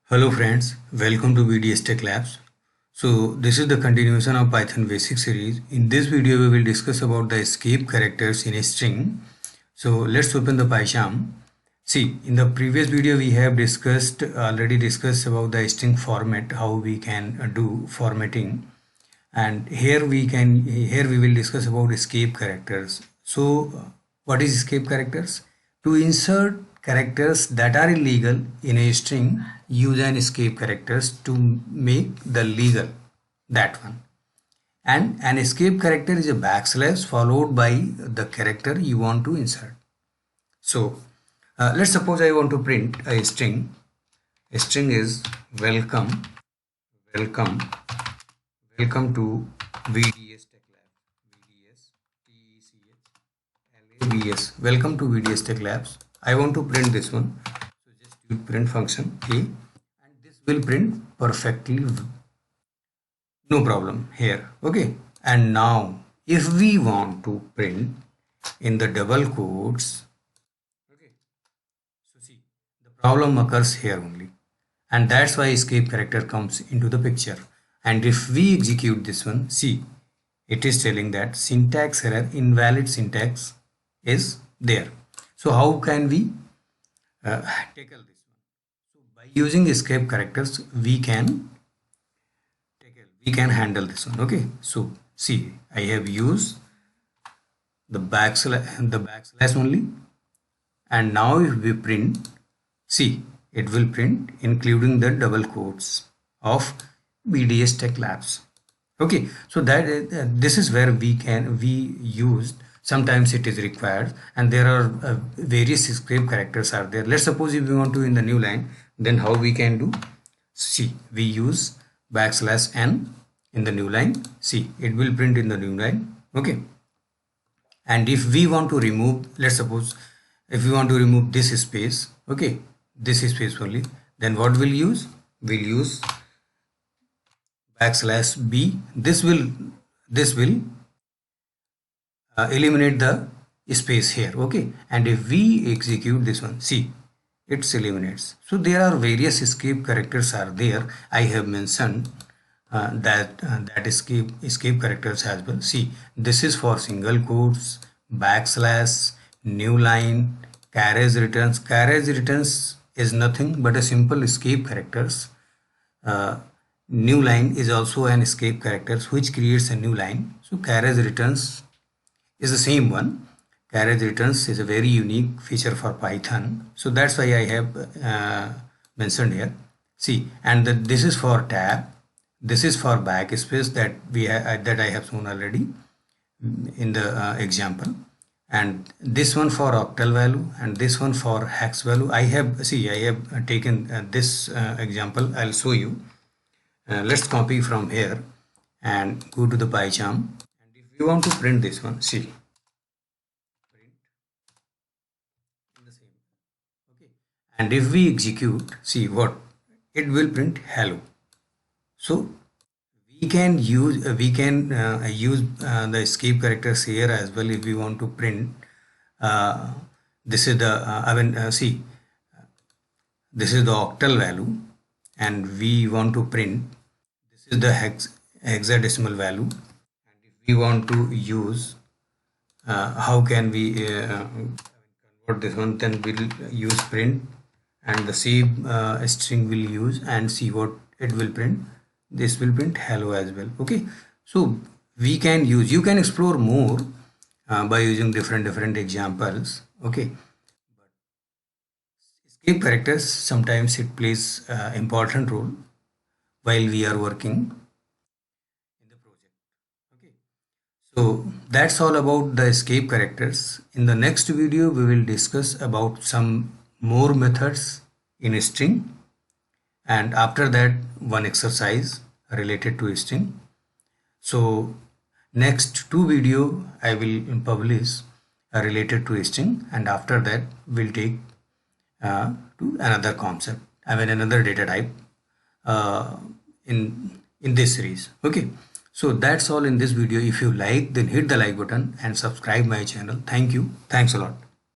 Hello friends, welcome to VDS Tech Labs. So this is the continuation of Python basic series. In this video we will discuss about the escape characters in a string. So let's open the PyCharm. See, in the previous video we have already discussed about the string format, how we can do formatting, and here we will discuss about escape characters. So what is escape characters? To insert characters that are illegal in a string, use an escape characters to make the legal, that one. And an escape character is a backslash followed by the character you want to insert. So let's suppose I want to print a string. A string is welcome to VDS Tech Labs. VDS TECH LABS. Welcome to VDS Tech Labs. I want to print this one. So just use print function A, and this will print perfectly, no problem here. Okay. And now if we want to print in the double quotes, okay, so see, the problem occurs here only, and that's why escape character comes into the picture. And if we execute this one, see, it is telling that syntax error, invalid syntax is there. So how can we tackle this one? So by using escape characters we can handle this one. Okay, so see, I have used the backslash only, and now if we print, see, it will print including the double quotes of VDS Tech Labs. Okay, so that this is where we use, sometimes it is required, and there are various escape characters are there. Let's suppose if we want to in the new line, then how we can do? See, we use \n in the new line. See, it will print in the new line. Okay, and if we want to remove, let's suppose if we want to remove this space, okay, this space only, then what we'll use? We'll use \b. This will eliminate the space here. Okay, and if we execute this one, see, it eliminates. So there are various escape characters are there. I have mentioned that escape characters as well. See, this is for single quotes, backslash, new line, carriage returns. Carriage returns is nothing but a simple escape characters. New line is also an escape character which creates a new line. So carriage returns is the same one. Carriage returns is a very unique feature for Python. So that's why I have mentioned here. See, and this is for tab. This is for backspace that I have shown already in the example. And this one for octal value, and this one for hex value. I have taken this example. I'll show you. Let's copy from here and go to the PyCharm. And if we want to print this one, see, print in the same. Okay, and if we execute, see what it will print, hello. So we can use the escape characters here as well if we want to print. This is the see, this is the octal value, and we want to print, this is the hexadecimal value. And if we want to use how can we convert this one, then we'll use print, and the same string will use, and see what it will print. This will print hello as well. Okay, so we can use, you can explore more by using different examples. Okay, but escape characters, sometimes it plays important role while we are working in the project. Okay, so that's all about the escape characters. In the next video we will discuss about some more methods in a string, and after that one exercise related to a string. So next two video I will publish related to a string, and after that we'll take to another concept, another data type in this series. Okay, so that's all in this video. If you like, then hit the like button and subscribe my channel. Thank you. Thanks a lot.